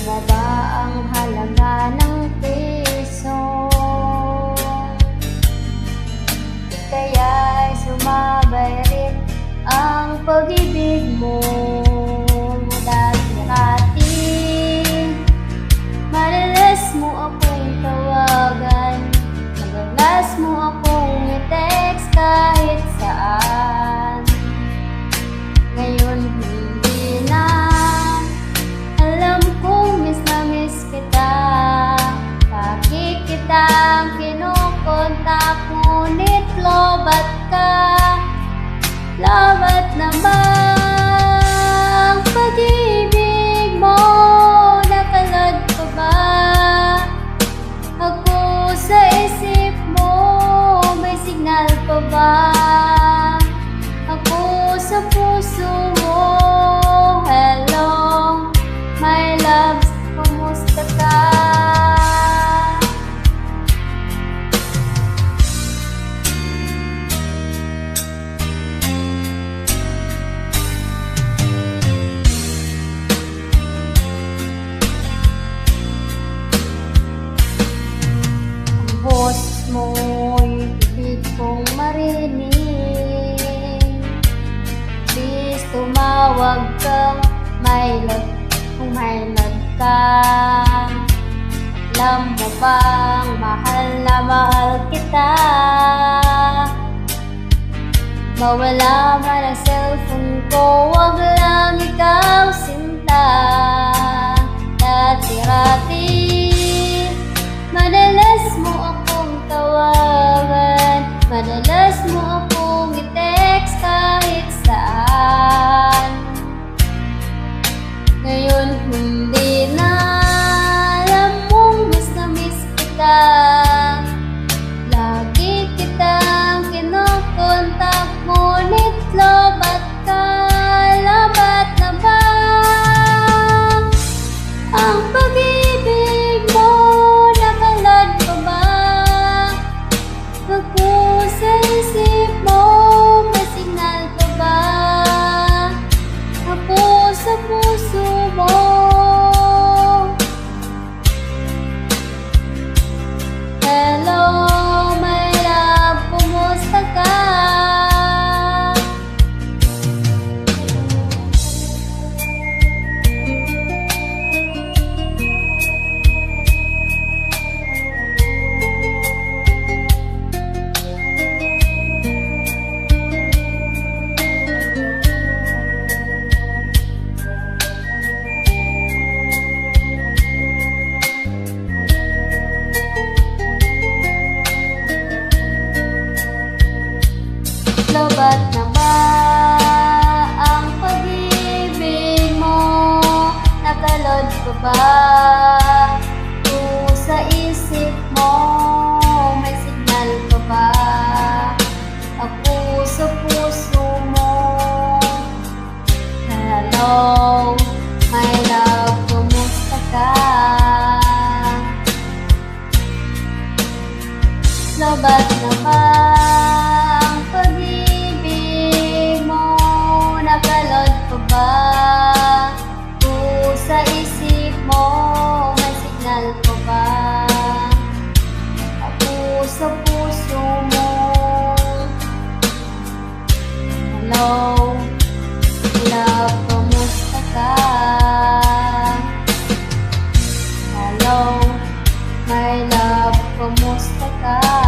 bumaba ang halaga ng piso, kaya'y sumabay rin ang pag-ibig mo. Dati-dati madalas mo akong tawagan, madalas mo akong i-text kahit saan. Ngayon hindi na, alam kong miss na miss kita. Lagi kitang kinukontak, ngunit lobat ka. Lobat na ba ang pag-ibig mo? Nakalad pa ba ako sa isip mo? May signal pa ba ako sa puso mo? Hello, my loves, kumusta ka? Boses mo'y ibig kong marinig. Please tumawag kang my love kung may love ka. Alam mo bang mahal na mahal kita? Mawala man ang cellphone ko, wag lang ikaw sinta. Dati-dati madalas mo akong tawagan, madalas mo akong i-text kahit saan. Ngayon hindi na, alam mong miss na miss kita. Lagi kitang kinukontak, ngunit lobat ka. Lobat na ba ang pag-ibig mo? Nakalad pa ba ako sa isip mo? May signal pa ba ako sa puso mo? Hello, my love, kumusta ka? Lobat na ba ang pag-ibig mo? Nakalod pa ba ako sa isip mo? May signal pa ba ako sa puso mo? Hello, my love, kumusta ka? Lobat na ba ang pag-ibig mo? Nakalod pa ba ako sa isip mo? May signal pa ba ako sa puso mo? Hello, love, kumusta ka? Hello, my love, kumusta ka?